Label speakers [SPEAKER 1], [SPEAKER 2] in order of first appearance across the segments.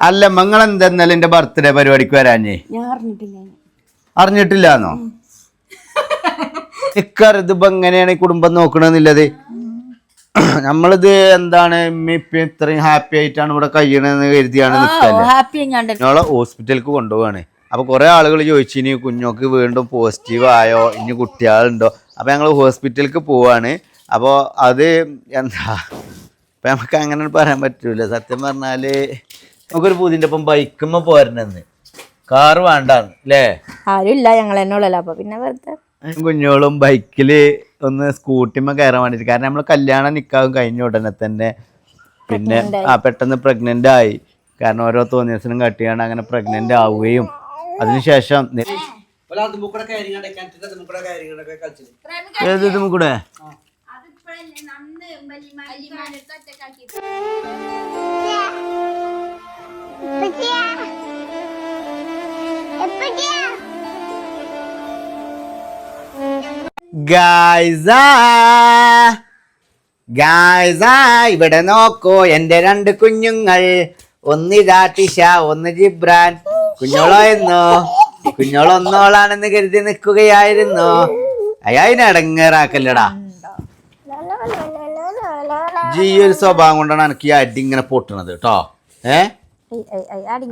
[SPEAKER 1] അല്ല മങ്ങൾ എന്തെന്നാലും എന്റെ ബർത്ത്ഡേ പരിപാടിക്ക് വരാഞ്ഞേ അറിഞ്ഞിട്ടില്ലാന്നോ ഇതിപ്പോ എങ്ങനെയാണ് ഈ കുടുംബം നോക്കണെന്നുള്ളത് നമ്മളിത് എന്താണ് ഇപ്പൊ ഇത്രയും ഹാപ്പി ആയിട്ടാണ് ഇവിടെ കഴിയണെന്ന് കരുതിയാണ് നിങ്ങളെ ഹോസ്പിറ്റലിലേക്ക് കൊണ്ടുപോവാണ്. അപ്പൊ കുറെ ആളുകൾ ചോദിച്ചു ഇനി കുഞ്ഞോക്ക് വീണ്ടും പോസിറ്റീവ് ആയോ ഇനി കുട്ടികളുണ്ടോ. അപ്പൊ ഞങ്ങൾ ഹോസ്പിറ്റലിലേക്ക് പോവാണ്. അപ്പോൾ അത് എന്താ ഇപ്പൊ നമുക്ക് അങ്ങനെ പറയാൻ പറ്റൂല. സത്യം പറഞ്ഞാല് നമുക്കൊരു പൂതിന്റെ ഒപ്പം ബൈക്കുമ്പോ പോരണെന്ന് കാറ് വേണ്ടാന്ന് അല്ലേ
[SPEAKER 2] ആരുമില്ല ഞങ്ങൾ എന്നോളല്ലോ. അപ്പൊ പിന്നെ വെറുതെ
[SPEAKER 1] കുഞ്ഞോളും ബൈക്കില് ഒന്ന് സ്കൂട്ടിമ്മ കയറാൻ വേണ്ടിട്ട്. കാരണം നമ്മള് കല്യാണം നിക്കാവും കഴിഞ്ഞ ഉടനെ തന്നെ പിന്നെ പെട്ടെന്ന് പ്രഗ്നന്റ് ആയി. കാരണം ഓരോ തോന്നിയസിനും കട്ടിയാണ് അങ്ങനെ പ്രഗ്നന്റ് ആവുകയും അതിനുശേഷം കൂടെ ഇവിടെ നോക്കൂ എന്റെ രണ്ട് കുഞ്ഞുങ്ങൾ. ഒന്ന് രാട്ടിഷ ഒന്ന് ജിബ്രാൻ. കുഞ്ഞോളായിരുന്നോ കുഞ്ഞോളൊന്നോളാണെന്ന് കരുതി നിൽക്കുകയായിരുന്നു. അയാളിനടങ്ങേറാക്കല്ലടാ. ഈ ഒരു സ്വഭാവം കൊണ്ടാണ് എനിക്ക് ഈ അടി ഇങ്ങനെ പൊട്ടണത് കേട്ടോ.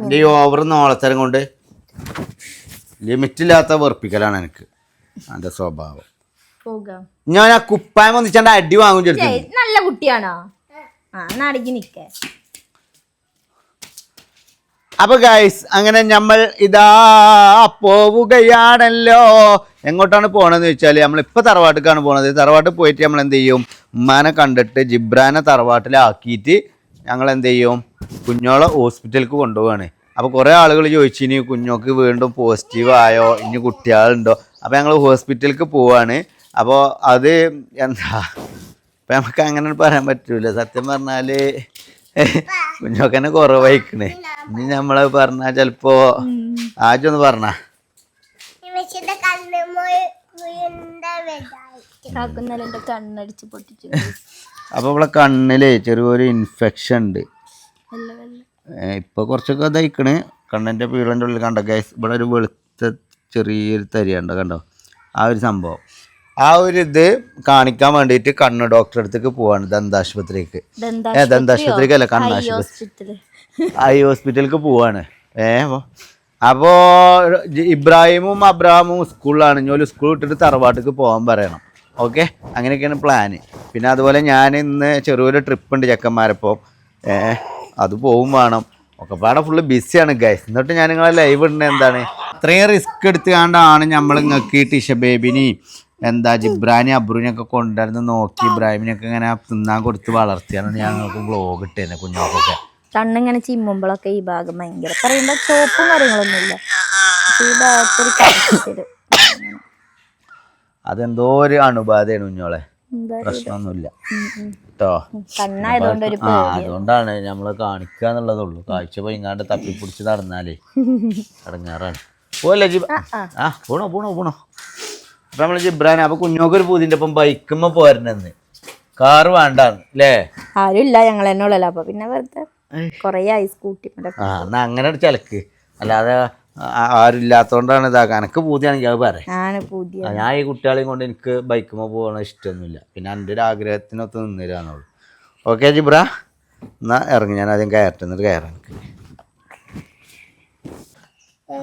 [SPEAKER 1] എന്റെ ഈ ഓവർ നോളത്തരം കൊണ്ട് ലിമിറ്റില്ലാത്ത വെറുപ്പിക്കലാണ് എനിക്ക് എന്റെ സ്വഭാവം. ഞാൻ ആ കുപ്പായം ഒന്നിച്ചാണ്ട് അടി വാങ്ങും ചെറുത്.
[SPEAKER 2] നല്ല കുട്ടിയാണോ
[SPEAKER 1] അപ്പൊ ഗൈസ് അങ്ങനെ നമ്മൾ ഇതാ പോവുകയാണല്ലോ. എങ്ങോട്ടാണ് പോണെന്ന് വെച്ചാല് നമ്മളിപ്പോ തറവാട്ടിലേക്കാണ് പോണത്. തറവാട്ടിൽ പോയിട്ട് നമ്മൾ എന്ത് ചെയ്യും, ഉമ്മാനെ കണ്ടിട്ട് ജിബ്രാനെ തറവാട്ടിലാക്കിയിട്ട് ഞങ്ങൾ എന്ത് ചെയ്യും, കുഞ്ഞോളെ ഹോസ്പിറ്റലിലേക്ക് കൊണ്ടുപോവാണ്. അപ്പോൾ കുറേ ആളുകൾ ചോദിച്ചു ഇനി കുഞ്ഞോക്ക് വീണ്ടും പോസിറ്റീവ് ആയോ ഇനി കുട്ടികളുണ്ടോ. അപ്പോൾ ഞങ്ങൾ ഹോസ്പിറ്റലിലേക്ക് പോവാണ്. അപ്പോൾ അത് എന്താ ഇപ്പം നമുക്ക് അങ്ങനെ പറയാൻ പറ്റൂല. സത്യം പറഞ്ഞാൽ കുഞ്ഞോക്കന്നെ കുറവായിക്കണേ. ഇനി നമ്മളെ പറഞ്ഞാൽ ചിലപ്പോ ആജൊന്ന് പറഞ്ഞ അപ്പൊ ഇവിടെ കണ്ണില് ചെറിയൊരു ഇൻഫെക്ഷൻ ഉണ്ട്. ഇപ്പൊ കുറച്ചൊക്കെ ഇതായിക്കണ്. കണ്ണിന്റെ പീളന്റെ ഉള്ളിൽ കണ്ടോ ഗൈസ്, ഇവിടെ ഒരു വെളുത്ത ചെറിയൊരു തരിയുണ്ടോ കണ്ടോ. ആ ഒരു സംഭവം, ആ ഒരു ഇത് കാണിക്കാൻ വേണ്ടിയിട്ട് കണ്ണ് ഡോക്ടറെ അടുത്തേക്ക് പോവാണ്. ദന്താശുപത്രിക്ക് ദന്താശുപത്രിക്കല്ല കണ്ണാശുപത്രി ഐ ഹോസ്പിറ്റലിലേക്ക് പോവാണ്. അപ്പോ ഇബ്രാഹിമും അബ്രാമും സ്കൂളിലാണ്. ഇനി സ്കൂൾ വിട്ടിട്ട് തറവാട്ടിക്ക് പോകാൻ പറയണം. ഓക്കെ, അങ്ങനെയൊക്കെയാണ് പ്ലാന്. പിന്നെ അതുപോലെ ഞാൻ ഇന്ന് ചെറിയൊരു ട്രിപ്പ് ഉണ്ട് ചെക്കന്മാരപ്പം. അത് പോവും വേണം. ഒക്കെ പാടെ ഫുള്ള് ബിസിയാണ് ഗൈസ്. എന്നിട്ട് ഞാൻ നിങ്ങളെ ലൈവ് ഇടുന്നത് എന്താണ്, അത്രയും റിസ്ക് എടുത്തുകൊണ്ടാണ് നമ്മൾ നിങ്ങൾക്ക് ടിഷ ബേബിനി എന്താ ജിബ്രാനി അബ്രുവിനൊക്കെ കൊണ്ടുവരുന്ന നോക്കി ഇബ്രാഹിമിനൊക്കെ ഇങ്ങനെ തിന്നാൻ കൊടുത്ത് വളർത്തിയാണ് ഞങ്ങൾക്ക് വ്ളോഗ് ഇട്ടേനെ കുഞ്ഞോക്കൊക്കെ.
[SPEAKER 2] കണ്ണിങ്ങനെ ചിമ്മുമ്പോഴൊക്കെ ഈ ഭാഗം ഭയങ്കര പറയുമ്പോ ചോപ്പും കാര്യങ്ങളൊന്നുമില്ല.
[SPEAKER 1] അതെന്തോ ഒരു അണുബാധയാണ് കുഞ്ഞോളെ, പ്രശ്നമൊന്നുമില്ല കേട്ടോ. അതുകൊണ്ടാണ് നമ്മള് കാണിക്കുക എന്നുള്ളതുള്ളൂ. കാഴ്ച പോയിങ്ങാണ്ട് തപ്പിപ്പിടിച്ച് നടന്നാലേ അടങ്ങാറാണ്. പോലേ പോണോ അപ്പൊ നമ്മള് ജിബ്രാൻ അപ്പൊ കുഞ്ഞോക്കൊരു പൂതിന്റെ ഒപ്പം ബൈക്കുമ്പോ പോരണെന്ന് കാറ് വേണ്ടാന്ന് അല്ലേ
[SPEAKER 2] ആരുമില്ല ഞങ്ങൾ എന്നോളല്ലോ. അപ്പൊ പിന്നെ വെറുതെ കൊറേ ആയി സ്കൂട്ടി
[SPEAKER 1] എന്നാ അങ്ങനെ ഒരു ചിലക്ക്. അല്ലാതെ ആരും ഇല്ലാത്തോണ്ടാണ് ഇതാക്കാൻ. എനിക്ക് പൂതിയാണെങ്കിൽ അത് പറയാം. ഞാൻ ഈ കുട്ടികളെയും കൊണ്ട് എനിക്ക് ബൈക്കുമ്പോ പോകണ ഇഷ്ടമൊന്നുമില്ല. പിന്നെ എൻ്റെ ഒരു ആഗ്രഹത്തിനൊത്ത് നിന്നിരാന്നുള്ളൂ. ഓക്കെ ജിബ്ര, എന്നാ ഇറങ്ങി. ഞാൻ ആദ്യം കയറട്ടെ, എന്നിട്ട് കയറാം. എനിക്ക്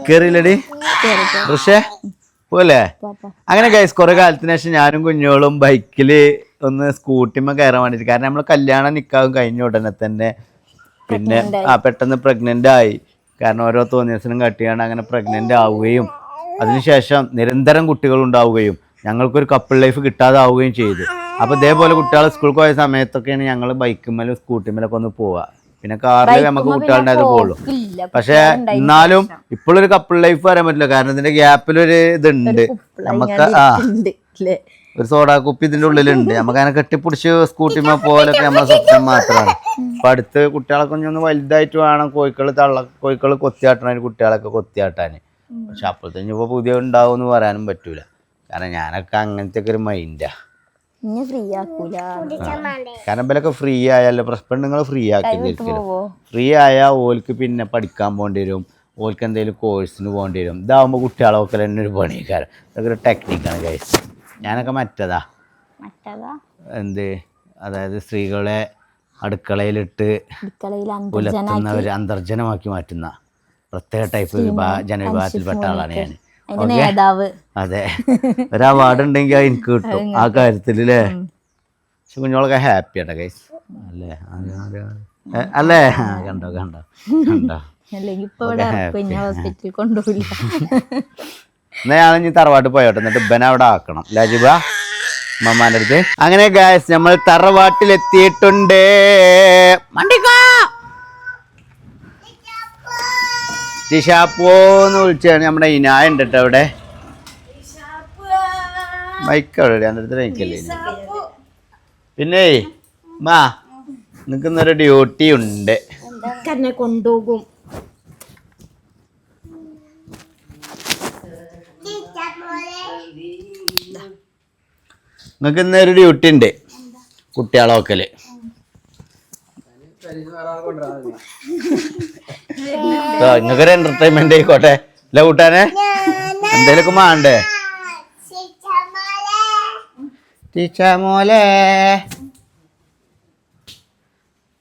[SPEAKER 1] കേറിയില്ലടി ഋഷേ പോലെ. അങ്ങനെ ഗൈസ് കുറെ കാലത്തിന് ശേഷം ഞാനും കുഞ്ഞോളും ബൈക്കില് ഒന്ന് സ്കൂട്ടിമ്മ കയറാൻ വേണ്ടിയിട്ട്. കാരണം നമ്മൾ കല്യാണം നിക്കാവും കഴിഞ്ഞ ഉടനെ തന്നെ പിന്നെ പെട്ടെന്ന് പ്രഗ്നന്റ് ആയി. കാരണം ഓരോ തോന്നിയസിനും കട്ടിയാണ് അങ്ങനെ പ്രഗ്നന്റ് ആവുകയും അതിനുശേഷം നിരന്തരം കുട്ടികൾ ഉണ്ടാവുകയും ഞങ്ങൾക്കൊരു കപ്പിൾ ലൈഫ് കിട്ടാതാവുകയും ചെയ്തു. അപ്പോൾ ഇതേപോലെ കുട്ടികൾ സ്കൂളിൽ പോയ സമയത്തൊക്കെയാണ് ഞങ്ങൾ ബൈക്കുമ്മലും സ്കൂട്ടിമ്മലൊക്കെ ഒന്ന് പോവുക. പിന്നെ കാറിൽ നമുക്ക് കുട്ടികളുണ്ടായത് പോകുള്ളൂ. പക്ഷെ എന്നാലും ഇപ്പോഴൊരു കപ്പിൾ ലൈഫ് പറയാൻ പറ്റില്ല. കാരണം ഇതിന്റെ ഗ്യാപ്പിലൊരു ഇതുണ്ട്. നമുക്ക് ഒരു സോഡാ കുപ്പി ഇതിന്റെ ഉള്ളിലുണ്ട്. നമുക്ക് അങ്ങനെ കെട്ടിപ്പിടിച്ച് സ്കൂട്ടിമ്മ പോലൊക്കെ നമ്മളെ സ്വപ്നം മാത്രമാണ്. അപ്പൊ അടുത്ത് കുട്ടികളെ കുഞ്ഞൊന്ന് വലുതായിട്ട് വേണം കോഴിക്കൾ കൊത്തിയാട്ടാൻ, കുട്ടികളൊക്കെ കൊത്തിയാട്ടാൻ. പക്ഷെ അപ്പോഴത്തേക്ക് ഇപ്പൊ പുതിയ ഉണ്ടാവും എന്ന് പറയാനും പറ്റൂല. കാരണം ഞാനൊക്കെ അങ്ങനത്തെ ഒക്കെ ഒരു മൈൻഡാ.
[SPEAKER 2] ഇനി ഫ്രീ ആക്കൂല.
[SPEAKER 1] കാരണം ഇവരൊക്കെ ഫ്രീ ആയാലോ പെണ്ണുങ്ങൾ ഫ്രീ ആക്കി
[SPEAKER 2] പോവോ?
[SPEAKER 1] ഫ്രീ ആയാൽ ഓൽക്ക് പിന്നെ പഠിക്കാൻ പോകേണ്ടി വരും, ഓൽക്ക് എന്തെങ്കിലും കോഴ്സിന് പോകേണ്ടി വരും. ഇതാവുമ്പോൾ കുട്ടികളൊക്കെ തന്നെ ഒരു പണിക്കാരം. ഇതൊക്കെ ഒരു ടെക്നിക്കാണ് ഗൈസ്. ഞാനൊക്കെ മറ്റേതാ എന്ത്, അതായത് സ്ത്രീകളെ അടുക്കളയിലിട്ട് പുലർത്തുന്നവർ അന്തർജനമാക്കി മാറ്റുന്ന പ്രത്യേക ടൈപ്പ് ജനവിഭാഗത്തിൽപ്പെട്ട ആളാണ് ഞാൻ. അതെ, ഒരു അവാർഡ് ഉണ്ടെങ്കിൽ അത് എനിക്ക് കിട്ടും ആ കാര്യത്തിൽ അല്ലേ. പക്ഷെ കുഞ്ഞോളൊക്കെ ഹാപ്പിയാട്ടോ ഗൈസ് അല്ലേ? അല്ലേ? കണ്ടോ കണ്ടോ കണ്ടോ. എന്നാ ഞാനിഞ്ഞ് തറവാട്ട് പോയോട്ടെ, എന്നിട്ട് ഇബനെ അവിടെ ആക്കണം ലാജിബ മമ്മാൻ്റെ അടുത്ത്. അങ്ങനെ ഗൈസ് നമ്മൾ തറവാട്ടിലെത്തിയിട്ടുണ്ട്. ടിഷാപ്പോന്ന് വിളിച്ചാണ് നമ്മുടെ ഇനായ ഉണ്ട് കേട്ടോ അവിടെ. മൈക്കവിടെ എൻ്റെ അടുത്ത് മൈക്കല്ലേ. പിന്നെ മാ നിനക്കിന്നൊരു ഡ്യൂട്ടി ഉണ്ട്.
[SPEAKER 2] കൊണ്ടുപോകും.
[SPEAKER 1] നിങ്ങൾക്ക് ഇന്നൊരു ഡ്യൂട്ടി ഉണ്ട്, കുട്ടികളെ നോക്കല്. നിങ്ങൾക്കൊരു എന്റർടൈൻമെന്റ് ആയിക്കോട്ടെ അല്ല കൂട്ടാനെ, എന്തേലൊക്കെ വേണ്ടേ? ടീച്ചമോളെ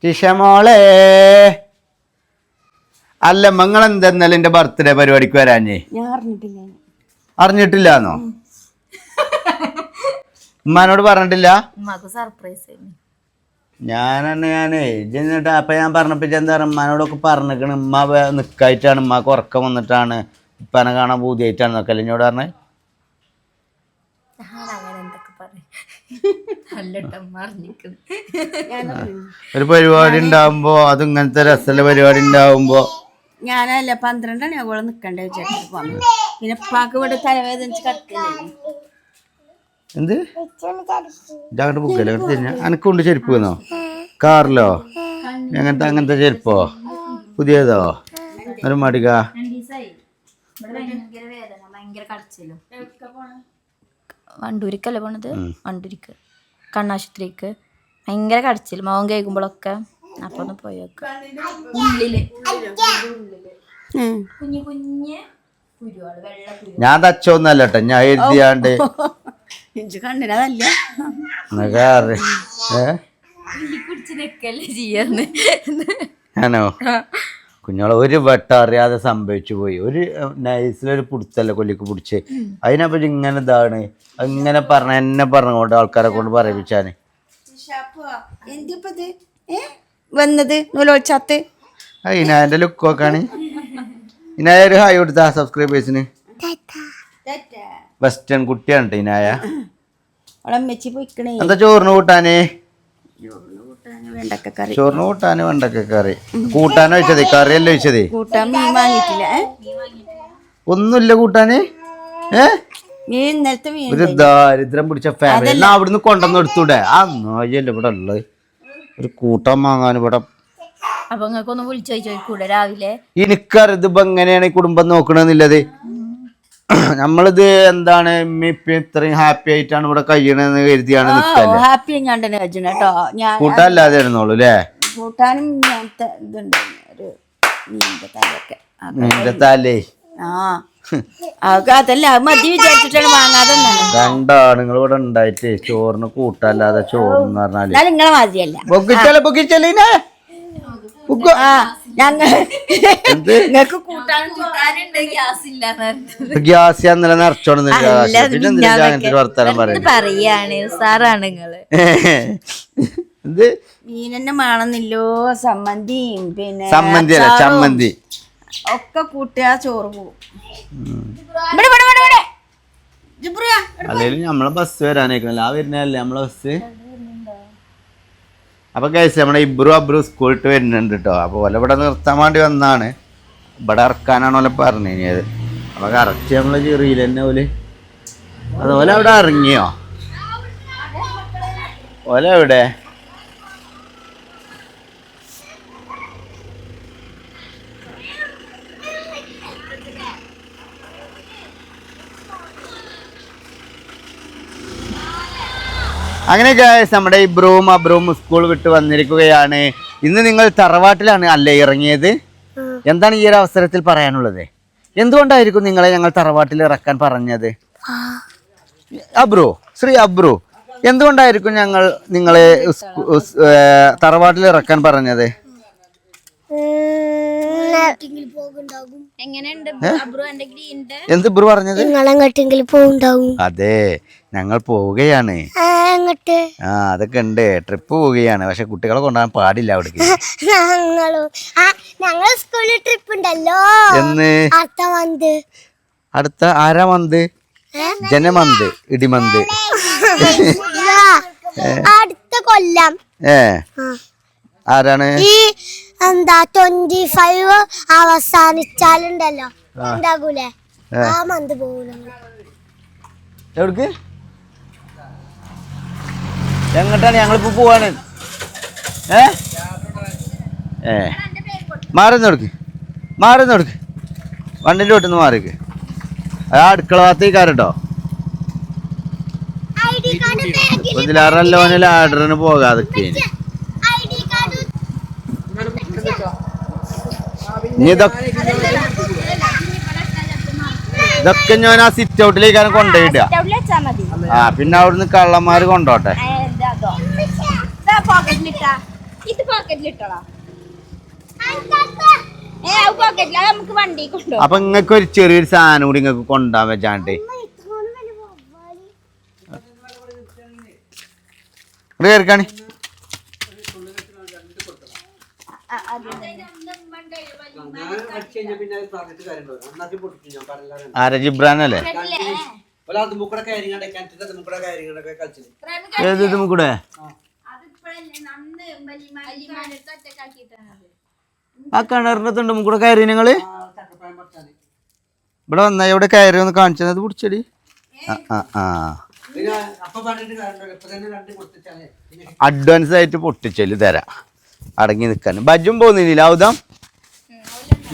[SPEAKER 1] ടീച്ചമോളെ അല്ല മങ്ങൾ എന്തെന്നാലും എന്റെ ബർത്ത്ഡേ പരിപാടിക്ക് വരാഞ്ഞേ? അറിഞ്ഞിട്ടില്ലാന്നോ? ഉമ്മാനോട് പറഞ്ഞിട്ടില്ല? ഞാനേ ഇജ്ജിട്ട് അപ്പൊ ഞാൻ പറഞ്ഞപ്പോ എന്താ പറയുക, ഉമ്മാനോടൊക്കെ പറഞ്ഞിരിക്കണ് ഉമ്മ നിക്കായിട്ടാണ്, ഉമ്മാക്ക് ഉറക്കം വന്നിട്ടാണ്, ഉപ്പാനെ കാണാൻ പൂതിയായിട്ടാണെന്നൊക്കെ അല്ലേ എന്നോട് പറഞ്ഞേ? ഒരു പരിപാടി ഉണ്ടാവുമ്പോ അത് ഇങ്ങനത്തെ രസമുള്ള പരിപാടി ഉണ്ടാവുമ്പോ
[SPEAKER 3] ഞാനല്ല 12 മണിയാകുമ്പോൾ നിക്കണ്ടേ വിചാരിച്ചു പോന്നു. പിന്നെ ഉപ്പാക്ക് ഇവിടെ തലവേദനിച്ച് കിടക്കില്ലേ.
[SPEAKER 1] എന്ത് ജാഗ്രത ബുക്കല്ലേ തിരിഞ്ഞ അനക്കൊണ്ട് ചെരുപ്പ് വന്നോ കാറിലോ? അങ്ങനത്തെ ചെരുപ്പോ പുതിയതോ? ഒരു മടിക
[SPEAKER 2] വണ്ടൂരിക്കല്ലേ പോണത്? വണ്ടൂരിക്ക് കണ്ണാശുപത്രിക്ക് ഭയങ്കര കടച്ചിൽ മോൻ കേൾക്കുമ്പോഴൊക്കെ. അപ്പൊ ഒന്ന് പോയേക്ക. കുഞ്ഞു കുഞ്ഞ് കുരുവാള് വെള്ള കുരു.
[SPEAKER 1] ഞാൻ തച്ചോന്നല്ല കേട്ടോ, ഞാൻ എഴുതിയാണ്ട്
[SPEAKER 3] കണ്ണിനതല്ല
[SPEAKER 1] ആണോ? കുഞ്ഞോളെ ഒരു വട്ടം അറിയാതെ സംഭവിച്ചു പോയി. ഒരു നൈസിലൊരു പുടിച്ചല്ല കൊല്ലിക്ക് പിടിച്ച്. അതിനെപ്പറ്റി ഇങ്ങനെ ഇതാണ് ഇങ്ങനെ പറഞ്ഞ എന്നെ പറഞ്ഞുകൊണ്ട് ആൾക്കാരെ കൊണ്ട് പറയിപ്പിച്ചാന്
[SPEAKER 3] വന്നത് നൂലോച്ചാത്ത്.
[SPEAKER 1] ഇനായന്റെ ലുക്ക് നോക്കാണ്. ഇനായ ഒരു ഹായ് കൊടുത്ത സബ്സ്ക്രൈബേഴ്സിന്. വെസ്റ്റേൺ കുട്ടിയാണ് ഇനായ. എന്താ ചോറിന് കൂട്ടാന്? ചോറിന് കൂട്ടാന് വെണ്ടക്കക്കറി. കൂട്ടാനോ വെച്ചത് കറിയല്ലേ വെച്ചത്? ഒന്നുമില്ല കൂട്ടാന്. ഒരു ദാരിദ്ര്യം പിടിച്ച ഫാമിലി എന്നാ അവിടുന്ന് കൊണ്ടുവന്ന് എടുത്തൂടെ? ആ നോയല്ലേ ഇവിടെ ഉള്ളത്. ഒരു കൂട്ടം വാങ്ങാൻ ഇവിടെ.
[SPEAKER 2] അപ്പൊ നിങ്ങൾക്കൊന്ന് വിളിച്ചു ചോദിക്കൂടെ രാവിലെ?
[SPEAKER 1] എനിക്കറിയത് ഇപ്പൊ എങ്ങനെയാണ് ഈ കുടുംബം നോക്കണെന്നുള്ളത്. നമ്മളിത് എന്താണ് ഇത്രയും ഹാപ്പി ആയിട്ടാണ് ഇവിടെ കഴിയണെന്ന് കരുതിയാണ് നിൽക്കല്ലേ. കൂട്ടല്ലാതെ ഇരുന്നോളൂ അല്ലേ?
[SPEAKER 3] കൂട്ടാനും
[SPEAKER 1] നിന്റെ തലേ
[SPEAKER 3] അതല്ല മതി വിചാരിച്ചിട്ടാണ് വാങ്ങാതെ.
[SPEAKER 1] രണ്ടാണുങ്ങൾ ഇവിടെ ഉണ്ടായിട്ട് ചോറിന് കൂട്ടല്ലാതെ ചോറെന്ന് പറഞ്ഞാല്
[SPEAKER 3] നിങ്ങളെ മാതിരിയല്ല.
[SPEAKER 1] ഗ്യാസ് ഇന്നലെ നിറച്ചോണെന്നില്ല. പിന്നെ വർത്താനം
[SPEAKER 2] പറയാണ് സാറാണ് നിങ്ങള്.
[SPEAKER 1] എന്ത്
[SPEAKER 3] മീനെന്നെ വേണമെന്നില്ലോ. സമ്മന്തിയും പിന്നെ
[SPEAKER 1] സമ്മന്തി അല്ല ചമ്മന്തി
[SPEAKER 3] ഒക്കെ കൂട്ടിയാ ചോറ് പോകും.
[SPEAKER 1] അല്ലെങ്കിൽ നമ്മളെ ബസ് വരാനേക്കണല്ലോ. ആ വരുന്നതല്ലേ നമ്മളെ ബസ്. അപ്പൊ കഴിച്ച് നമ്മുടെ ഇബ്രു സ്കൂളിട്ട് വരുന്നുണ്ട് കേട്ടോ. അപ്പൊ ഓല ഇവിടെ നിർത്താൻ വേണ്ടി വന്നാണ്. ഇവിടെ ഇറക്കാനാണ് ഓലെ പറഞ്ഞത്. അപ്പൊ കറക്റ്റ് നമ്മളെ ചെറിയിൽ തന്നെ ഓല്. അതുപോലെ അവിടെ ഇറങ്ങിയോ? ഓല എവിടെ? അങ്ങനെ നമ്മുടെ ഇബ്രൂം അബ്രൂം സ്കൂൾ വിട്ട് വന്നിരിക്കുകയാണ്. ഇന്ന് നിങ്ങൾ തറവാട്ടിലാണ് അല്ലേ ഇറങ്ങിയത്? എന്താണ് ഈ ഒരു അവസരത്തിൽ പറയാനുള്ളത്? എന്തുകൊണ്ടായിരിക്കും നിങ്ങളെ ഞങ്ങൾ തറവാട്ടിൽ ഇറക്കാൻ പറഞ്ഞത്? അബ്രു, ശ്രീ അബ്രു, എന്തുകൊണ്ടായിരിക്കും ഞങ്ങൾ നിങ്ങളെ തറവാട്ടിൽ ഇറക്കാൻ പറഞ്ഞത്? എന്ത് ബ്രോ പറഞ്ഞത്? അതെ, ഞങ്ങൾ പോവുകയാണ്. അതൊക്കെ ഉണ്ട്, ട്രിപ്പ് പോവുകയാണ്. പക്ഷെ കുട്ടികളെ കൊണ്ടുപോകാൻ പാടില്ല അവിടേക്ക്.
[SPEAKER 4] ഞങ്ങൾ സ്കൂളിൽ ട്രിപ്പ് ഉണ്ടല്ലോ
[SPEAKER 1] എന്ന് അടുത്ത ആരാ മന്ത്? ജനമന്ത്, ഇടിമന്ത്.
[SPEAKER 4] അടുത്ത കൊല്ലം
[SPEAKER 1] ആരാണ്?
[SPEAKER 4] ഈ എന്താ 25 അവസാനിച്ചാലുണ്ടല്ലോ ഉണ്ടാകൂലേ, ആ മന്ത് പോകൂല.
[SPEAKER 1] എവിടേക്ക്? എങ്ങോട്ടാണ് ഞങ്ങളിപ്പോ പോവാണ്? മാറുന്നോടുക്ക്, മാറുന്നോടുക്ക്, വണ്ടിൻ്റെ വീട്ടിൽ നിന്ന് മാറിക്ക്. അടുക്കള ഭാഗത്തേക്കാരട്ടോ. ഇതിലാറല്ലോനിൽ ആർഡറിന് പോകാതെ ഇതൊക്കെ ഞാൻ ആ സിറ്റ് ഔട്ടിലേക്കാണ് കൊണ്ടുപോയിടുക. പിന്നെ അവിടുന്ന് കള്ളന്മാര് കൊണ്ടോട്ടെ. അപ്പൊ ഇങ്ങക്ക് ഒരു ചെറിയൊരു സാധനം കൂടി ഇങ്ങക്ക് കൊണ്ടുപോകാൻ വെച്ചാണ്ട് കേൾക്കാണ്. ആരാ? ജിബ്രാനല്ലേ? ഏത് കൂടെ? ആ കിണറിനകത്തുണ്ട് കൂടെ കയറി നിങ്ങള്? ഇവിടെ വന്നാ എവിടെ കയറി ഒന്ന് കാണിച്ചത് പിടിച്ചടി. അഡ്വാൻസ് ആയിട്ട് പൊട്ടിച്ചല് തരാം, അടങ്ങി നിൽക്കാൻ. ബജും പോകുന്നില്ല ഔദാം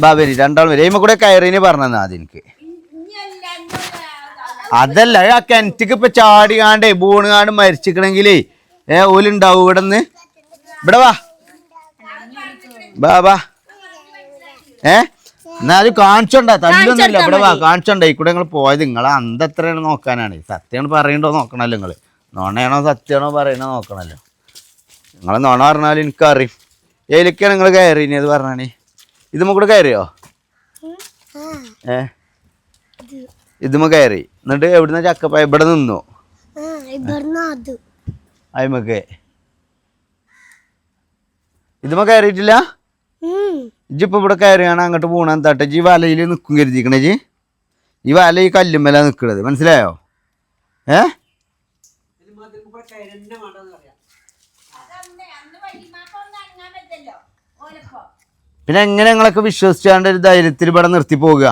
[SPEAKER 1] ബാബരി രണ്ടാളും വരെ കൂടെ കയറിന് പറഞ്ഞാ അതെനിക്ക്. അതല്ല, ആ കിണറ്റിക്ക് ഇപ്പൊ ചാടികാണ്ടേ ബൂണുകാണ്ട് മരിച്ചിക്കണെങ്കിലേ ഓലുണ്ടാവും ഇവിടെ നിന്ന്. ഇവിടെ വാ ബാ എന്നാലും കാണിച്ചോണ്ടാ, തല്ലൊന്നുമില്ല. ഇവിടെ വാ കാണിച്ചോണ്ട. ഈ കൂടെ നിങ്ങൾ പോയത് നിങ്ങളെ അന്തെത്രയാണ് നോക്കാനാണ്. സത്യമാണ് പറയണ്ടോ നോക്കണല്ലോ നിങ്ങള്, നോണയാണോ സത്യമാണോ പറയണോ നോക്കണല്ലോ. നിങ്ങൾ നോണ പറഞ്ഞാലും എനിക്കറിയും. ഏലക്കാണ് നിങ്ങൾ കയറി ഇനി അത് പറഞ്ഞാണേ. ഇതുമ്മ കൂടെ കയറിയോ? ഇതുമ്മ കയറി. എന്നിട്ട് എവിടുന്ന ചക്കപ്പായ ഇവിടെ നിന്നോ? അയിമക്കെ ഇതുമ്മ കയറിയിട്ടില്ല. ഇജിപ്പോ ഇവിടെ കയറിയാണ് അങ്ങോട്ട് പോണ എന്താട്ടെ? ജി വലയിൽ നിൽക്കും കരുതിക്കണേ. ജി ഈ വല ഈ കല്ലുമ്മല നിൽക്കണത്, മനസ്സിലായോ? പിന്നെ എങ്ങനെ ഞങ്ങളൊക്കെ വിശ്വസിച്ചാണ്ട് ഒരു ധൈര്യത്തിൽ ഇവിടെ നിർത്തി പോവുക?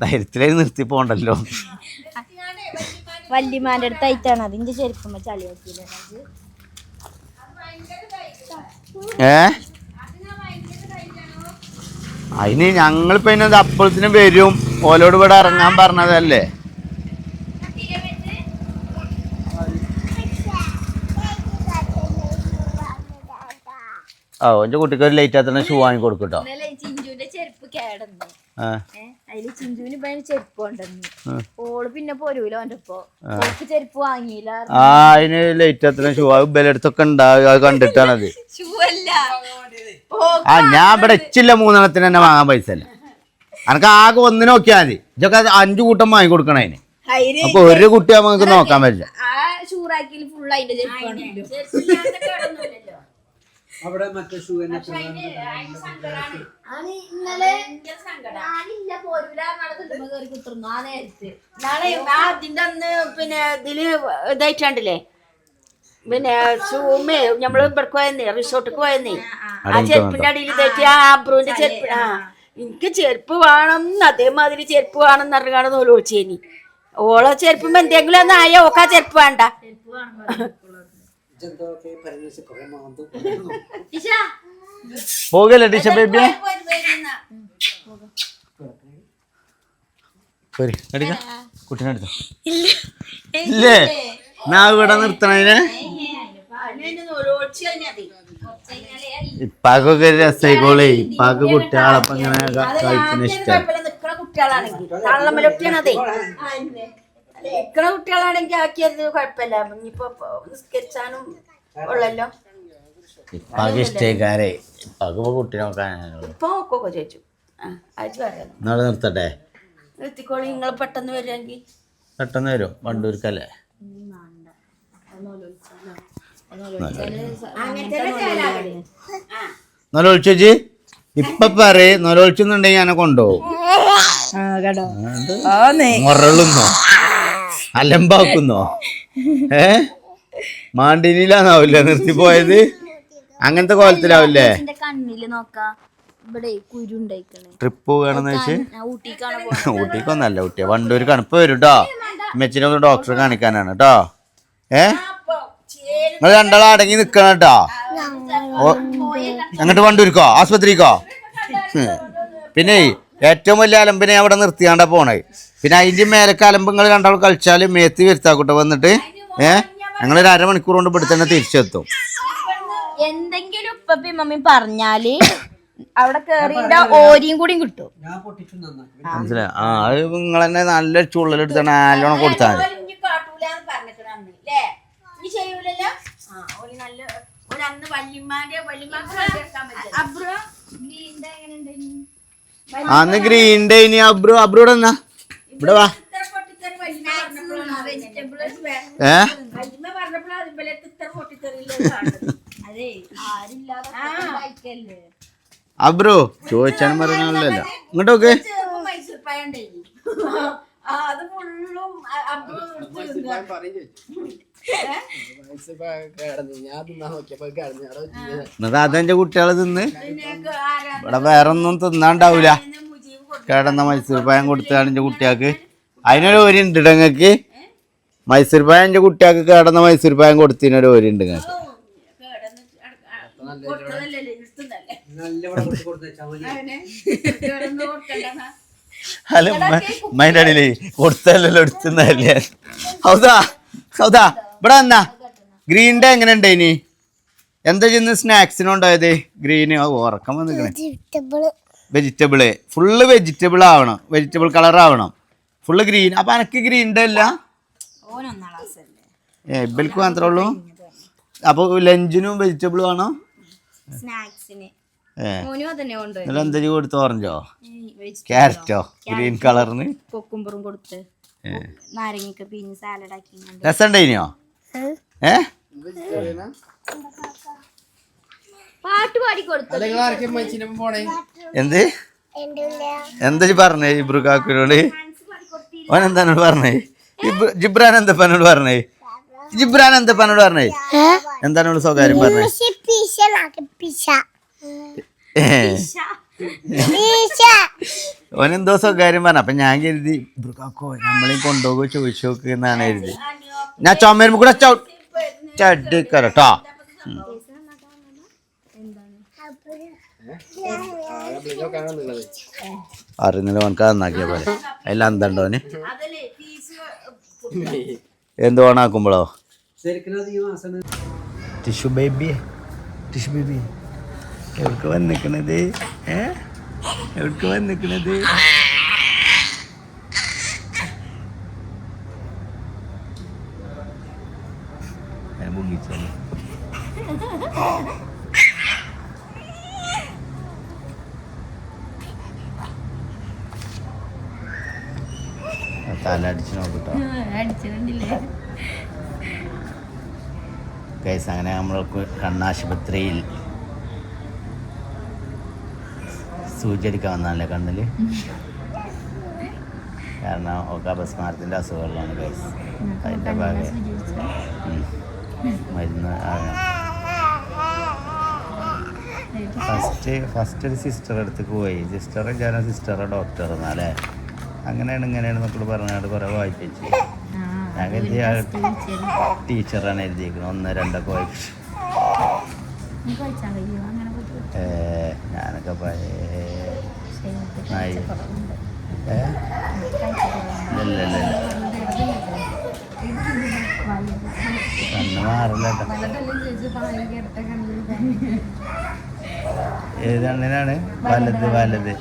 [SPEAKER 1] ധൈര്യത്തിലേക്ക് നിർത്തി പോണ്ടല്ലോ.
[SPEAKER 2] വല്യമാന്റെ അടുത്തായിട്ടാണ് അതിന്റെ ചെരുപ്പം ചളിയാക്കിയില്ല.
[SPEAKER 1] അതിന് ഞങ്ങളിപ്പോ അതിനത് അപ്പോഴത്തേനും വരും. ഓലോട് ഇവിടെ ഇറങ്ങാൻ പറഞ്ഞതല്ലേ. എന്റെ കുട്ടിക്ക് ഒരു ലൈറ്റ് ആത്തന്നെ ഷൂ വാങ്ങി കൊടുക്കട്ടോ.
[SPEAKER 2] ചിഞ്ചുവിന്റെ ചെരുപ്പ് കേടന്നു, അതില് ചിഞ്ചുവിന് ചെരുപ്പ് കൊണ്ടുവന്നു. ഓള് പിന്നെ പോരൂല ഓന്റെപ്പോ ചെരുപ്പ് വാങ്ങിയില്ല.
[SPEAKER 1] അതിന് ലൈറ്റ് ആത്തന്നെ ഷൂ ബലടുത്തൊക്കെ ഉണ്ടാവുക, അത് കണ്ടിട്ടാണത്. ഞാൻ ഇവിടെ ഇച്ചില്ല 3 തന്നെ വാങ്ങാൻ പൈസ അല്ല. എനക്ക് ആകെ ഒന്നിനെ നോക്കിയാൽ മതി. ഇതൊക്കെ 5 കൂട്ടം വാങ്ങി കൊടുക്കണം അതിന്. അപ്പൊ ഒരു കുട്ടിയാകുമ്പോ നമുക്ക് നോക്കാൻ പറ്റില്ല.
[SPEAKER 3] അതിന്റെ അന്ന് പിന്നെ ഇതില് ഇതായിട്ടാണ്ടില്ലേ, പിന്നെ ഷൂമേ നമ്മള് ഇവിടെ പോയെന്നേ, റിസോർട്ടിക്ക് പോയെന്നേ, ആ ചെരുപ്പിന്റെ അടിയിൽ തെറ്റി ആ അബ്രുവിന്റെ ചെരുപ്പ്. എനിക്ക് ചെരുപ്പ് വേണം, അതേമാതിരി ചെരുപ്പ് വേണം എന്ന് പറഞ്ഞാണ് നൂല് വിളിച്ചേനി. ഓളെ ചെരുപ്പുമ്പോ എന്തെങ്കിലും ഒന്ന് ആയ ഓക്കാ ചെരുപ്പ് വേണ്ട.
[SPEAKER 1] പോകല്ലേ ടീച്ചർ ബേബി? പോരി കുട്ടീനെ എടുത്തോ ഇല്ലേ ഞാൻ ഇവിടെ നിർത്തണതിന് ഇപ്പാക്കൊക്കെ ഒരു രസമായിക്കോളേ ഇപ്പാക്ക് കുട്ടികളപ്പം ഇങ്ങനെ കഴിക്കുന്ന ഇഷ്ടം
[SPEAKER 3] കുട്ടികളാണെങ്കിൽ ആക്കിയത് കുഴപ്പമില്ല ഇനിയിപ്പോ നിസ്കരിച്ചാനും ഉള്ളല്ലോ
[SPEAKER 1] ഇപ്പാക്ക് ഇഷ്ടേക്കാരേ ഇപ്പാക്ക് ഇപ്പൊ കുട്ടി നോക്കാനാണല്ലോ
[SPEAKER 3] ഇപ്പൊ ഒക്കെ ചോദിച്ചു അയച്ചു പറയാം
[SPEAKER 1] നാളെ നിർത്തട്ടെ
[SPEAKER 3] നിർത്തിക്കോളി നിങ്ങൾ പെട്ടെന്ന് വരികയാണെങ്കിൽ
[SPEAKER 1] പെട്ടെന്ന് വരും വണ്ടൂർക്കല്ലേ നൊലൊളിച്ചേച്ചി ഇപ്പൊ പറയേ നൊലൊളിച്ചെന്നുണ്ടെങ്കിൽ ഞാനെ കൊണ്ടുപോകും മുറളുന്നോ അലമ്പാക്കുന്നോ മാണ്ടിനിലാന്നാവില്ലേ നിർത്തിപ്പോയത് അങ്ങനത്തെ കോലത്തിലാവില്ലേ
[SPEAKER 2] കണ്ണില് നോക്കാ ഇവിടെ കുരുണ്ടായിക്കണേ
[SPEAKER 1] ട്രിപ്പ് പോവുകയാണെന്ന് വെച്ച്
[SPEAKER 2] ഊട്ടിക്കാണ്
[SPEAKER 1] ഊട്ടിക്കൊന്നല്ല ഊട്ടിയ വണ്ടൂർ കണുപ്പ് വരും കേട്ടോ മെച്ചിനെ ഡോക്ടറെ കാണിക്കാനാണ് കേട്ടോ നിങ്ങൾ രണ്ടാളും അടങ്ങി നിക്കണം കേട്ടോ അങ്ങോട്ട് വണ്ടൂർക്കോ ആസ്പത്രിക്കോ പിന്നെ ഏറ്റവും വലിയ അലമ്പിനെ അവിടെ നിർത്തിയാണ്ടാ പോണേ പിന്നെ അതിന്റെ മേലൊക്കെ അലമ്പ് നിങ്ങൾ രണ്ടാളും കളിച്ചാല് മേത്തി വരുത്താക്കൂട്ടോ വന്നിട്ട് ഞങ്ങളൊരു അരമണിക്കൂർ കൊണ്ട് ഇവിടെ തന്നെ തിരിച്ചെത്തും
[SPEAKER 2] എന്തെങ്കിലും ഉപ്പപ്പി മമ്മി പറഞ്ഞാല് അവിടെ കേറിന്റെ ഓരിയും കൂടി കിട്ടും
[SPEAKER 1] മനസ്സിലായി ആ അത് നിങ്ങൾ തന്നെ നല്ലൊരു ചുള്ളലെടുത്ത് നല്ലോണം കൊടുത്താൽ മതി അന്ന് ഗ്രീൻ ഡേ ഇനി അബ്രു ഇവിടെ എന്നാ ഇവിടെ വാ അബ്രു ചോദിച്ചാലും പറഞ്ഞല്ലോ ഇങ്ങോട്ടോക്കെ എന്നിട്ട് അതെന്റെ കുട്ടികളെ തിന്ന് ഇവിടെ വേറെ ഒന്നും തിന്നാണ്ടാവൂല കേടന്ന മൈസൂർ പഴം കൊടുത്താണ് എന്റെ കുട്ടികൾക്ക് അതിനൊരു ഓരി ഉണ്ട് നിങ്ങൾക്ക് മൈസൂർ പഴം എന്റെ കുട്ടികൾക്ക് കേടന്ന മൈസൂർ പഴം കൊടുത്തതിനൊരു ഓരി ഉണ്ട് നിങ്ങൾക്ക് അല്ല മൈൻ്റെ അടിയിലേ കൊടുത്തല്ലോ എടുത്തുന്നല്ലേ ഹൗദാ ഹൗദാ ഇവിടെ വന്നാ ഗ്രീൻ ഡേ എങ്ങനെ ഉണ്ട് ഇനി എന്താ ചെയ്യുന്ന സ്നാക്സിനുണ്ടായത് ഗ്രീന് ഉറക്കം വന്നിക്കണേ വെജിറ്റബിള് ഫുള്ള് വെജിറ്റബിൾ ആവണം വെജിറ്റബിൾ കളർ ആവണം ഫുള്ള് ഗ്രീൻ അപ്പൊ എനക്ക് ഗ്രീൻ ഡേ അല്ല ഇബൽക്ക് മാത്രമേ ഉള്ളൂ അപ്പൊ ലഞ്ചിനും വെജിറ്റബിൾ ആണോ എന്താ കൊടുത്ത് ഓറഞ്ചോ ക്യാരറ്റോ ഗ്രീൻ കളറിന്
[SPEAKER 2] കൊക്കുമ്പറും കൊടുത്ത് നാരങ്ങയൊക്കെ പിഴിഞ്ഞ് സാലഡ് ആക്കി
[SPEAKER 1] രസമുണ്ടോ
[SPEAKER 2] പാട്ട് പാടി കൊടുത്തു
[SPEAKER 1] എന്ത് എന്താ പറഞ്ഞേ ഇബ്രു കാക്കുനോട് ഓൻ എന്താണോട് പറഞ്ഞേ ജിബ്രാൻ എന്താ പനോട് പറഞ്ഞേ ജിബ്രാൻ എന്താ പനോട് പറഞ്ഞേ എന്താണോട് സ്വകാര്യം പറഞ്ഞേ ഓനെന്തോ സ്വകാര്യം പറഞ്ഞ അപ്പൊ ഞാൻ കരുതി ഇബ്രു കാക്കോ നമ്മളെയും കൊണ്ടുപോകോ ചോദിച്ചു നോക്ക് എന്നാണ് കരുതി ഞാൻ ചുമരുമ്പോ കൂടെ ചടുക്കരട്ടോ അറിയുന്നില്ല ഓനക്ക് നന്നാക്കിയ പോലെ അതിൽ എന്തോന് എന്ത് ഓണാക്കുമ്പോഴോ ടിഷ്യൂ ബേബി ടിഷ്യൂ ബേബി എവിടേക്ക് വന്നിക്കണത് എവിടേക്ക് വന്നിക്കണത് തല അടിച്ച് നോക്കട്ടോ ഗൈസ് അങ്ങനെ നമ്മൾക്ക് കണ്ണാശുപത്രിയിൽ സൂചിയടിക്കാൻ വന്നാലേ കണ്ണിൽ കാരണം ഒക്കെ അപസ്മാരത്തിൻ്റെ അസുഖങ്ങളാണ് ഗൈസ് അതിൻ്റെ ഭാഗം മരുന്ന് ഫസ്റ്റ് ഒരു സിസ്റ്ററുടെ അടുത്തേക്ക് പോയി സിസ്റ്ററെ ഞാൻ സിസ്റ്ററെ ഡോക്ടർ എന്നാലേ അങ്ങനെയാണ് ഇങ്ങനെയാണ് എന്നൊക്കെ പറഞ്ഞാൽ കുറേ വായിപ്പിച്ച് ഞാൻ കരുതി ടീച്ചറാണ് എഴുതിയിരിക്കുന്നത് 1, 2 ഒക്കെ വായിപ്പിച്ചു ഞാനൊക്കെ ഇല്ല കണ്ണ് മാറില്ല. ഏത് കണ്ണിനാണ്? വലത്.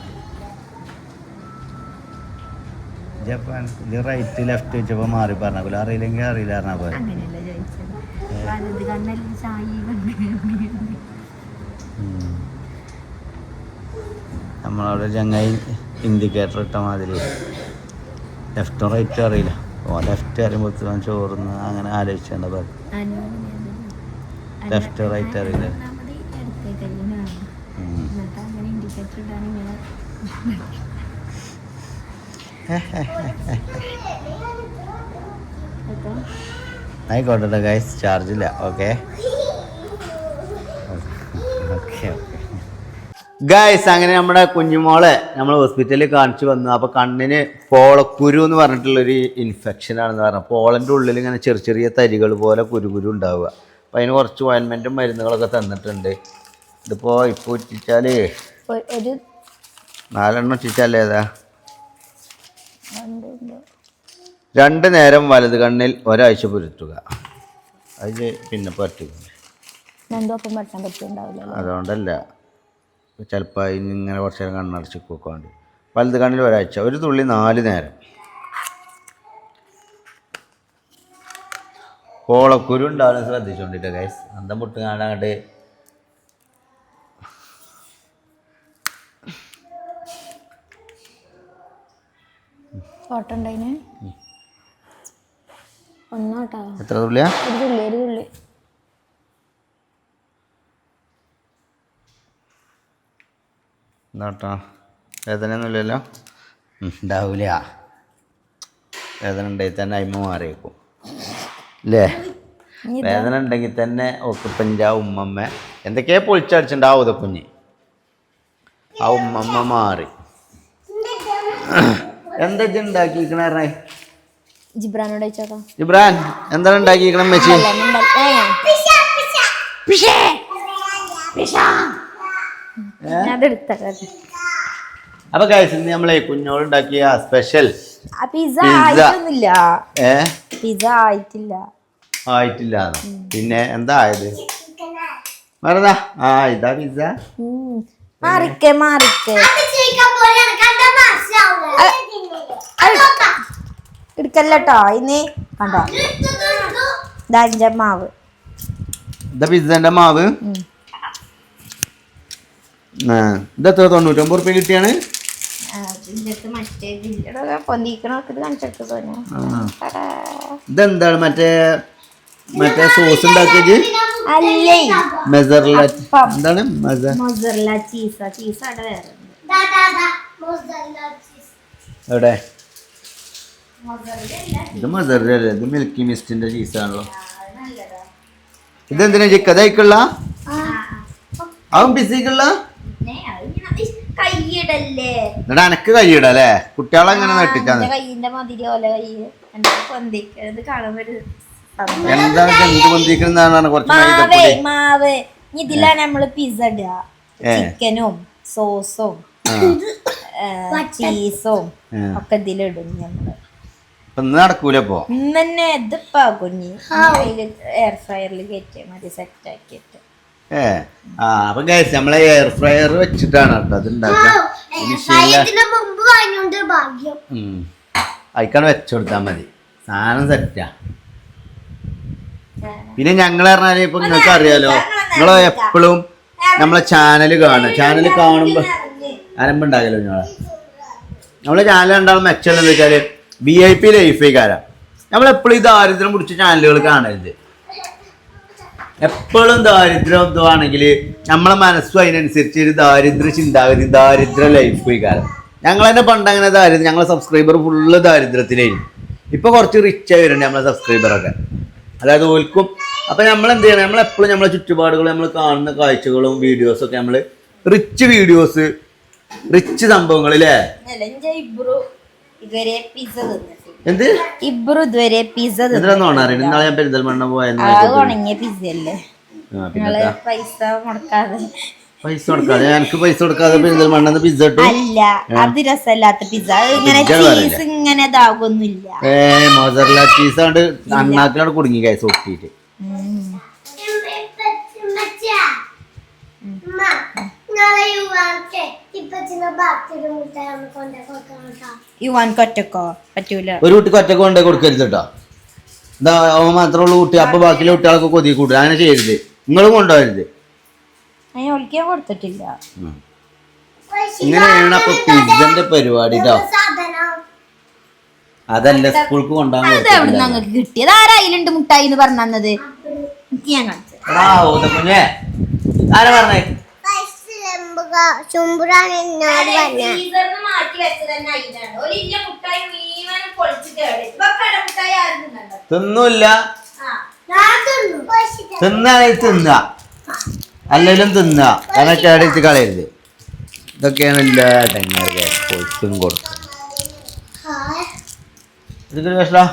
[SPEAKER 1] ജപ്പാൻ ഇത് റൈറ്റ് ലെഫ്റ്റ് വെച്ചപ്പോ മാറി പറഞ്ഞ അറിയില്ലെങ്കിൽ അറിയില്ല പറഞ്ഞ പോലെ. നമ്മളവിടെ ചങ്ങായി ഇൻഡിക്കേറ്റർ ഇട്ട മാതിരി ലെഫ്റ്റും റൈറ്റും അറിയില്ല. ലെഫ്റ്റ് അറിയുമ്പോൾ ചോറുന്ന് അങ്ങനെ ആലോചിച്ചേണ്ട പറ. ലെഫ്റ്റ് റൈറ്റ് അറിയില്ല. ആയിക്കോട്ടെ ഗൈസ്, ചാർജില്ല. ഓക്കെ ഗൈസ്, അങ്ങനെ നമ്മുടെ കുഞ്ഞുമോളെ നമ്മൾ ഹോസ്പിറ്റലിൽ കാണിച്ചു വന്നു. അപ്പോൾ കണ്ണിന് പോളക്കുരു എന്ന് പറഞ്ഞിട്ടുള്ളൊരു ഇൻഫെക്ഷനാണെന്ന് പറഞ്ഞു. പോളൻ്റെ ഉള്ളിൽ ഇങ്ങനെ ചെറിയ തരികൾ പോലെ കുരു ഉണ്ടാവുക. അപ്പോൾ അതിന് കുറച്ച് ഓയിൻമെൻറ്റും മരുന്നുകളൊക്കെ തന്നിട്ടുണ്ട്. ഇതിപ്പോൾ ഉറ്റിച്ചാൽ
[SPEAKER 2] ഒരു
[SPEAKER 1] 4 എണ്ണം ഉറ്റിച്ചാൽ ഏതാ? 2 നേരം വലത് കണ്ണിൽ ഒരാഴ്ച പുരട്ടുക. അത് പിന്നെ പറ്റുക. അതുകൊണ്ടല്ല, ചിലപ്പോൾ ഇങ്ങനെ കുറച്ച് നേരം കണ്ണടച്ച് പോക്കാണ്ട്. വലത് കണ്ണിൽ ഒരാഴ്ച, ഒരു തുള്ളി 4 നേരം. പോളക്കുരു ഉണ്ടാവുന്ന ശ്രദ്ധിച്ചുകൊണ്ടിട്ട് ഗൈസ്. അന്തം മുട്ട് കാണാണ്ട് എത്ര തുള്ളിയാ?
[SPEAKER 2] ഒരു തുള്ളി.
[SPEAKER 1] എന്താട്ടാ, വേദനയൊന്നുമില്ലല്ലോ? ഉണ്ടാവില്ല. വേദന ഉണ്ടെങ്കിൽ തന്നെ അയിമ മാറിയേക്കും അല്ലേ? വേദന ഉണ്ടെങ്കിൽ തന്നെ ഒക്കപ്പൻ്റെ ഉമ്മമ്മ എന്തൊക്കെയാ പൊളിച്ചടിച്ചിട്ടുണ്ടാവും. ഉദക്കുഞ്ഞ് ആ ഉമ്മമ്മ മാറി. എന്താ ഉണ്ടാക്കിയിരിക്കണേ
[SPEAKER 2] ജിബ്രാനോട് ചോദിച്ചോക്കാം.
[SPEAKER 1] ജിബ്രാൻ എന്താണ് ഉണ്ടാക്കിയിരിക്കണം മെച്ചി? അപ്പൊ ഗൈസ്, ഇന്ന് നമ്മളെ കുഞ്ഞോട് ഉണ്ടാക്കിയ സ്പെഷ്യൽ
[SPEAKER 2] പിസ്സ
[SPEAKER 1] ആയിട്ടില്ല. പിന്നെ എന്താ ആയത്? മറന്നാ? ഇതാ പിസ്സ.
[SPEAKER 2] എടുക്കല്ലോ ഇന്ന് കണ്ടോ, ദാരിന്റെ മാവ്.
[SPEAKER 1] ഇതാ പിസ്സന്റെ മാവ്. ഇതെത്ര 99 റുപ്യ കിട്ടിയാണ്? ഇതെന്താണ് മറ്റേ സോസ് ഉണ്ടാക്കിയത്? എന്താണ് എവിടെ? ഇത് മൊസറല്ല, ഇത് മിൽക്കി മിസ്റ്റിന്റെ ചീസാണല്ലോ. ഇതെന്തിനാ ചിക്കതായിക്കുള്ള? അവൻ പിസിക്കുള്ള എന്നിട്ട് എനക്ക് കൈയിടല്ലേ? കുട്ടികളെങ്ങനെ നെട്ടിച്ചാന്ന് എന്താണ് എന്ത് പൊന്തിക്കുന്നതാണ്? കുറച്ച്
[SPEAKER 2] മാവ് ഇതിലാണ് നമ്മള് പിസ്സ ഇടുക. ചിക്കനും സോസും ചീസും ഒക്കെ ഇതിലിടും നമ്മള്.
[SPEAKER 1] നടക്കൂല ഇപ്പൊ
[SPEAKER 2] ഇന്നെ ഇതിപ്പാ കുഞ്ഞി എയർ ഫ്രയറിൽ കയറ്റിയാ മതി, സെറ്റ് ആക്കിയിട്ട്.
[SPEAKER 1] അപ്പൊ ഗൈസ്, നമ്മളെ എയർ ഫ്രയർ വെച്ചിട്ടാണ് കേട്ടോ അത് ഉണ്ടാക്കുക. അയക്കാണ് വെച്ചുകൊടുത്താൽ മതി, സാധനം സെറ്റാ. പിന്നെ ഞങ്ങൾ പറഞ്ഞാല് ഇപ്പൊ നിങ്ങൾക്ക് അറിയാലോ, നിങ്ങൾ എപ്പോഴും നമ്മളെ ചാനൽ കാണും. ചാനൽ കാണുമ്പോ അരമ്പുണ്ടാകല്ലോ. നമ്മളെ ചാനൽ ഉണ്ടാകുന്ന മെച്ചം എന്താ വെച്ചാല് VIP ലൈഫ് കാരം. നമ്മളെപ്പോഴും ഈ ദാരിദ്ര്യം പിടിച്ച ചാനലുകൾ കാണരുത്. എപ്പോഴും ദാരിദ്ര്യം ഇതുവാണെങ്കിൽ നമ്മളെ മനസ്സും അതിനനുസരിച്ച് ഒരു ദാരിദ്ര്യ ചിന്താഗതി, ദാരിദ്ര്യ ലൈഫ് കാരം. ഞങ്ങൾ തന്നെ പണ്ട് അങ്ങനെ ദാരിദ്ര്യം, ഞങ്ങളെ സബ്സ്ക്രൈബർ ഫുള്ള് ദാരിദ്ര്യത്തിലായിരുന്നു. ഇപ്പൊ കുറച്ച് റിച്ച് ആയി വരുന്നുണ്ട് നമ്മളെ സബ്സ്ക്രൈബറൊക്കെ, അതായത് ഓൽക്കും. അപ്പൊ നമ്മൾ എന്ത് ചെയ്യണം, നമ്മളെപ്പോഴും നമ്മളെ ചുറ്റുപാടുകളും നമ്മൾ കാണുന്ന കാഴ്ചകളും വീഡിയോസൊക്കെ നമ്മൾ റിച്ച് വീഡിയോസ്, റിച്ച് സംഭവങ്ങൾ അല്ലേ? എന്ത്
[SPEAKER 2] ഇബ്രു ഇതുവരെ പിസ്സ
[SPEAKER 1] ഇന്നാളെ ഞാൻ പെരിന്തൽമണ്ണ പോയ
[SPEAKER 2] ഉണങ്ങിയ പിസ്സ അല്ലേ? പൈസ മുടക്കാതെ
[SPEAKER 1] പൈസ കൊടുക്കാതെ എനിക്ക് പൈസ കൊടുക്കാതെ പെരിന്തൽമണ്ണന്ന് പിസ്സ കിട്ടും.
[SPEAKER 2] അല്ല അത് രസമില്ലാത്ത പിസ്സ ഇങ്ങനെ
[SPEAKER 1] പിസ്സ പറയില്ല.
[SPEAKER 2] ചീസ് ഇങ്ങനെ ഇതാകൊന്നുമില്ല.
[SPEAKER 1] മോസറല്ല ചീസ് കൊണ്ട് അണ്ണാക്കിലാണ് കുടുങ്ങി കൈ ഒട്ടിയിട്ട്.
[SPEAKER 2] യുവാൻക്ക് ഒറ്റക്കോ പറ്റൂല.
[SPEAKER 1] ഒരു കുട്ടിക്ക് ഒറ്റക്ക് കൊണ്ടേ കൊടുക്കരുത് കേട്ടോ. എന്താ അവൻ മാത്രമേ ഉള്ളൂ കുട്ടി, അപ്പൊ ബാക്കിയുള്ള കുട്ടികൾക്ക് കൊതി കൂടും. അങ്ങനെ ചെയ്യരുത്, നിങ്ങളും കൊണ്ടുപോകരുത്.
[SPEAKER 2] ഞാൻ ഒളിക്കാൻ കൊടുത്തിട്ടില്ല.
[SPEAKER 1] ഇങ്ങനെയാണ് അപ്പൊ പിസ്സന്റെ പരിപാടി ട്ടോ. അതല്ല സ്കൂൾക്ക് കൊണ്ടുപോകാൻ
[SPEAKER 2] എവിടെ ഞങ്ങൾക്ക് കിട്ടിയത്? ആരായിലുണ്ട് മുട്ടായി എന്ന് പറഞ്ഞത്? ഞാൻ കാണിച്ചത്
[SPEAKER 1] ആരാ പറഞ്ഞേ? തിന്നൂല്ല, തിന്നാണെ തിന്ന, അല്ലെങ്കിലും തിന്ന, കാരണം കേടെടുത്ത് കളയരുത്. ഇതൊക്കെയാണ് എല്ലാ തെങ്ങാർക്ക് പൊളിച്ചും കൊടുക്കും. ഇതൊക്കെ കഷ്ടാ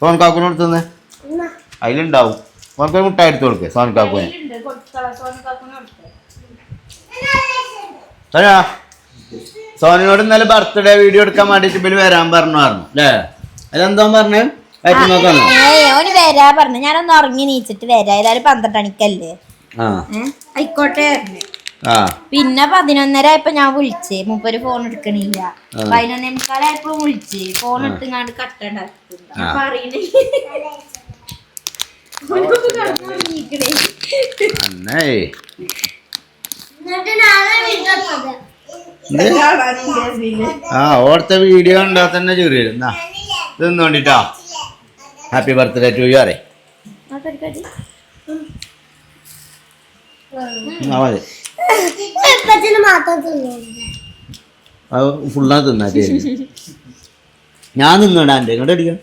[SPEAKER 1] സോൻ കാക്കുനോട് തിന്ന്, അതിലുണ്ടാവും. ഓനക്കൊരു മുട്ടായി എടുത്ത് കൊടുക്കുക സോൻ കാക്കുനെ. സോനിനോട് ഇന്നലെ ബർത്ത്ഡേ വീഡിയോ എടുക്കാൻ വേണ്ടിട്ട് ഇവര് വരാൻ പറഞ്ഞു അല്ലേ? അതെന്തോ പറഞ്ഞു
[SPEAKER 2] ഓന് വരാ പറഞ്ഞു. ഞാനൊന്ന് ഉറങ്ങി നീച്ചിട്ട് വരാ, ഏതായാലും 12 മണിക്കല്ലേ. ആയിക്കോട്ടെ. പിന്നെ 11:30 ആയപ്പോ ഞാൻ വിളിച്ചേ, മൂപ്പര് ഫോൺ എടുക്കണില്ല. 11:45 ആയപ്പോഴും വിളിച്ചേ, ഫോൺ എടുത്തങ്ങാണ്ട് കട്ടുണ്ടാക്കിട്ടുണ്ട്. പറയണേ
[SPEAKER 1] ഓടത്തെ വീഡിയോ ഉണ്ടാ തന്നെ ചെറിയ ഇതൊന്നോണ്ടിട്ടോ. ഹാപ്പി ബർത്ത്ഡേ ടു യു അറേ. ഫുള്ളാ തിന്നാ ഞാൻ തിന്നണ്ട. എൻ്റെ ഇങ്ങോട്ട് അടിക്കാം.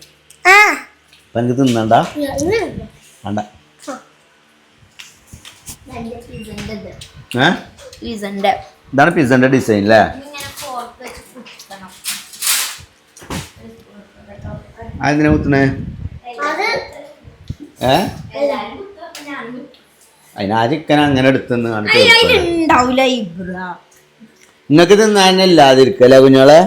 [SPEAKER 1] അപ്പൊ എനിക്ക് തിന്നണ്ട വേണ്ട. ഇതാണ് പിസ്സന്റെ ഡിസൈൻ അല്ലേ? അതിനെ കുത്തണേ അതിനാ ചിക്കൻ അങ്ങനെ എടുത്തെന്ന് നിങ്ങക്ക് തിന്നാനില്ലാതിരിക്കല്ലേ കുഞ്ഞോളെ?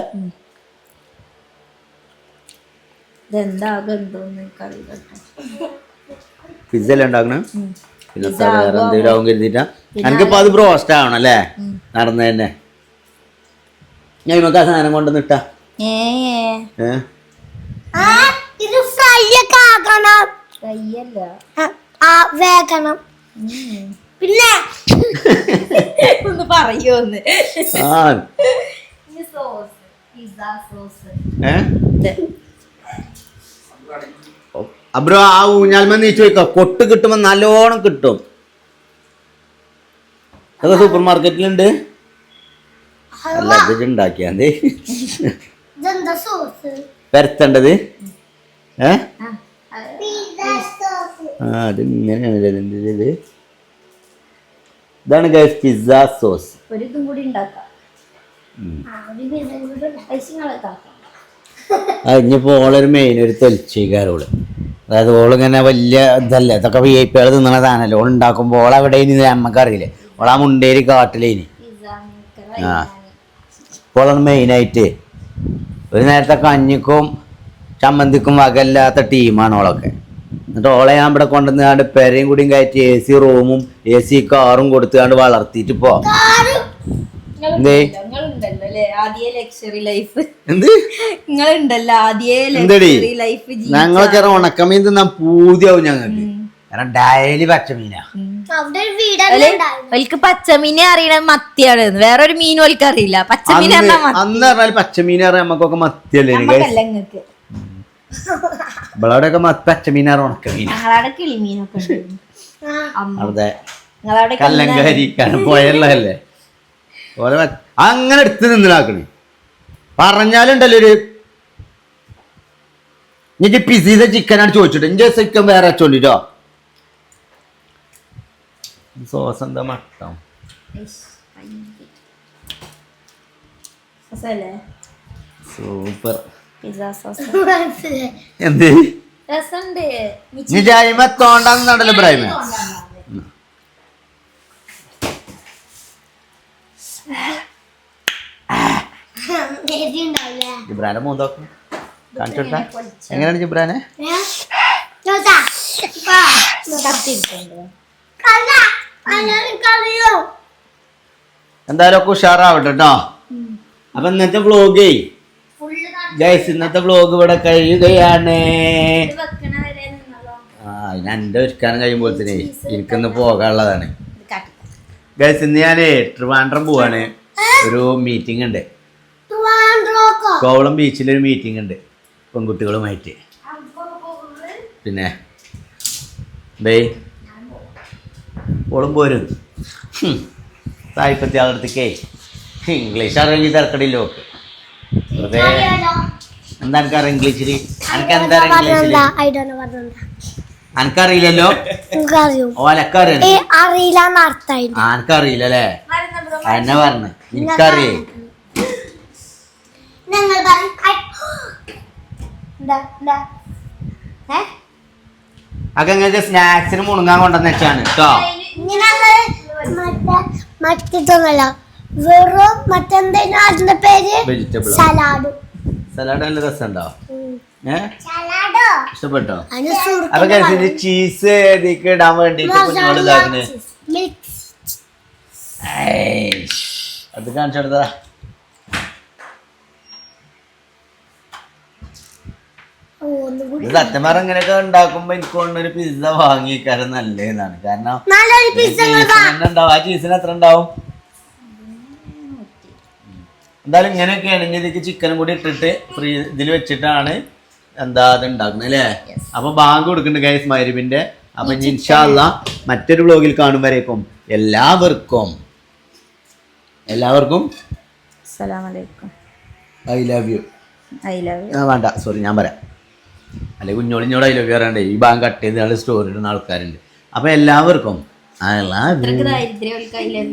[SPEAKER 1] പിസ്സ അല്ലേ ഉണ്ടാക്കണേ? പിന്നെ വേറെ എന്തെങ്കിലും ആവും കരുതിട്ടാ. എനിക്കിപ്പോ അത് ബ്രോസ്റ്റ് ആവണം അല്ലേ? നടന്നു തന്നെ ഞാൻ നമുക്ക് ആ സാധനം കൊണ്ടുവന്നിട്ടാ.
[SPEAKER 4] പിന്നെ
[SPEAKER 2] ഒന്ന് പറയോന്ന്.
[SPEAKER 1] അബ്രോ ആ ഊഞ്ഞാൽമ നീ ചോദിക്ക, കൊട്ട് കിട്ടുമ്പോ നല്ലോണം കിട്ടും. അതൊക്കെ സൂപ്പർ മാർക്കറ്റിലുണ്ട്. അല്ല ഇത് ഉണ്ടാക്കിയാ പരത്തേണ്ടത്. അത് ഇങ്ങനെയാണ് ഇതിൻ്റെ. ഇതാണ് ഗൈസ് പിസ്സ സോസ്. ഇനിയിപ്പോ ഓളൊരു മെയിൻ ഒരു തൊലിച്ചേക്കാരോള്. അതായത് ഓളിങ്ങനെ വലിയ ഇതല്ല, ഇതൊക്കെ VIP ആള് തിന്നണ സാധനമല്ലേ. ഓൾ ഉണ്ടാക്കുമ്പോൾ ഓളെവിടെ ഇനി നമ്മക്കറിയില്ലേ. ഓളാ മുണ്ടേരി കാട്ടിലേനി. ഓളാണ് മെയിനായിട്ട്. ഒരു നേരത്തെ കഞ്ഞിക്കും ചമ്മന്തിക്കും വകല്ലാത്ത ടീമാണ് ഓളൊക്കെ. എന്നിട്ട് ഓളെ ഞാൻ ഇവിടെ കൊണ്ടുവന്നാണ്ട് പെരയും കൂടിയും കയറ്റി AC റൂമും AC കാറും കൊടുത്താണ്ട് വളർത്തിയിട്ട് പോ. ഞങ്ങളൊക്കെ ഉണക്കമീൻ തിന്നാൻ പൂതിയാവും ഞങ്ങൾക്ക്. കാരണം ഡയലി പച്ചമീനാ.
[SPEAKER 2] പച്ചമീനെ അറിയണ മത്തിയാണ്, വേറൊരു മീൻ ഓൽക്ക് അറിയില്ല. പച്ചമീൻ
[SPEAKER 1] അന്ന് പറഞ്ഞാൽ പച്ചമീൻ അറിയാം നമുക്കൊക്കെ മത്തിയല്ലേ? ഇവളവിടെയൊക്കെ പച്ചമീനാറ് ഉണക്കമീൻ.
[SPEAKER 2] കിളിമീനൊക്കെ
[SPEAKER 1] അതെ കല്ലങ്കാരി പോയല്ലേ ഓരോ അങ്ങനെ എടുത്ത് നിന്നിലാക്കണേ. പറഞ്ഞാലുണ്ടല്ലോ ഒരു എനിക്ക് പിസീത ചിക്കനാണ് ചോദിച്ചിട്ട് ഇഞ്ച ചിക്കൻ വേറെ വെച്ചോണ്ടിട്ടോ. സോസ് എന്താ മട്ടം സൂപ്പർ. എന്ത് നീ ജൈമത്തോണ്ടെന്നുണ്ടല്ലോ ഇബ്രാഹിമ. ജിബ്രാനെ മൂന്നോക്കും കാണിച്ചു കൊടുത്താ എങ്ങനെയാണ് ജിബ്രാനെ? എന്തായാലും ഒക്കെ ഉഷാറാവട്ടെ കേട്ടോ. അപ്പൊ ഇന്നത്തെ വ്ളോഗേ ഗൈസ്, ഇന്നത്തെ വ്ളോഗ് ഇവിടെ കഴിയുകയാണ്. അതിന് എൻ്റെ ഒരുക്കാനും കഴിയുമ്പോഴത്തേനെ എനിക്കൊന്ന് പോകാനുള്ളതാണ് ഗൈസ്. ഇന്ന് ഞാനേ ട്രിവാൻഡ്രം പോവാണ്. ഒരു മീറ്റിംഗ് ഉണ്ട്, കോവളം ബീച്ചിലൊരു മീറ്റിംഗ് ഉണ്ട് പെൺകുട്ടികളുമായിട്ട്. പിന്നെ ഓളും പോരും. സായിപ്പത്തി ആളടുത്തേക്കേ ഇംഗ്ലീഷ് അറിയെങ്കിൽ തിരക്കടില്ലോ. വെറുതെ എന്താ എനിക്കറിയാം ഇംഗ്ലീഷിൽ? എനിക്കെന്താ ഇംഗ്ലീഷിൽ? എനിക്കറിയില്ലല്ലോ. എനിക്കറിയില്ലല്ലേ? എന്നെ പറഞ്ഞു എനിക്കറിയേ. അതൊക്കെ നിങ്ങൾക്ക് സ്നാക്സിന് മുണങ്ങാൻ കൊണ്ടുവന്ന് വെച്ചാണ് കേട്ടോ.
[SPEAKER 4] മറ്റൊന്നല്ല, വെറും മറ്റെന്താ അതിന്റെ പേര്?
[SPEAKER 1] Vegetable
[SPEAKER 4] salad.
[SPEAKER 1] സലാഡ് നല്ല രസമുണ്ടോ? ഇഷ്ടപ്പെട്ടോ?
[SPEAKER 4] അതിന്
[SPEAKER 1] അപ്പൊ കഴിച്ചിട്ട് ചീസ് ഇതിക്ക് ഇടാൻ വേണ്ടിട്ട് കുഞ്ഞോട് ഇതാക്കണേ. അത് കാണിച്ചെടുത്താ സത്യമാർ ഇങ്ങനെയൊക്കെ ഉണ്ടാക്കുമ്പോ എനിക്ക് കൊണ്ടൊരു പിസ്സ വാങ്ങിക്കാരം നല്ലതാണ്. കാരണം ഉണ്ടാവും. ആ ചീസിന് എത്ര ഉണ്ടാവും? എന്തായാലും ഇങ്ങനെയൊക്കെ ആണെങ്കിൽ ഇതിക്ക് ചിക്കനും കൂടി ഇട്ടിട്ട് ഇതിൽ വെച്ചിട്ടാണ് എന്താ അത് ഉണ്ടാക്കുന്നത് അല്ലേ? അപ്പൊ ബാങ്ക് കൊടുക്കുന്നുണ്ട് ഗൈസ് മഗ്‌രിബിന്റെ. അപ്പൊ ഇൻഷാ അല്ലാഹ് മറ്റൊരു വ്ലോഗിൽ കാണുമ്പോഴേക്കും എല്ലാവർക്കും ഐ ലവ് യു. വേണ്ട, സോറി, ഞാൻ പറയാം. അല്ലെങ്കിൽ കുഞ്ഞോളിഞ്ഞോട് ഐ ലവ് യു പറയണ്ടേ. ഈ ബാങ്ക് കട്ട് ചെയ്ത് സ്റ്റോറി ഇടുന്ന ആൾക്കാരുണ്ട്. അപ്പൊ എല്ലാവർക്കും ഐ ലവ് യു.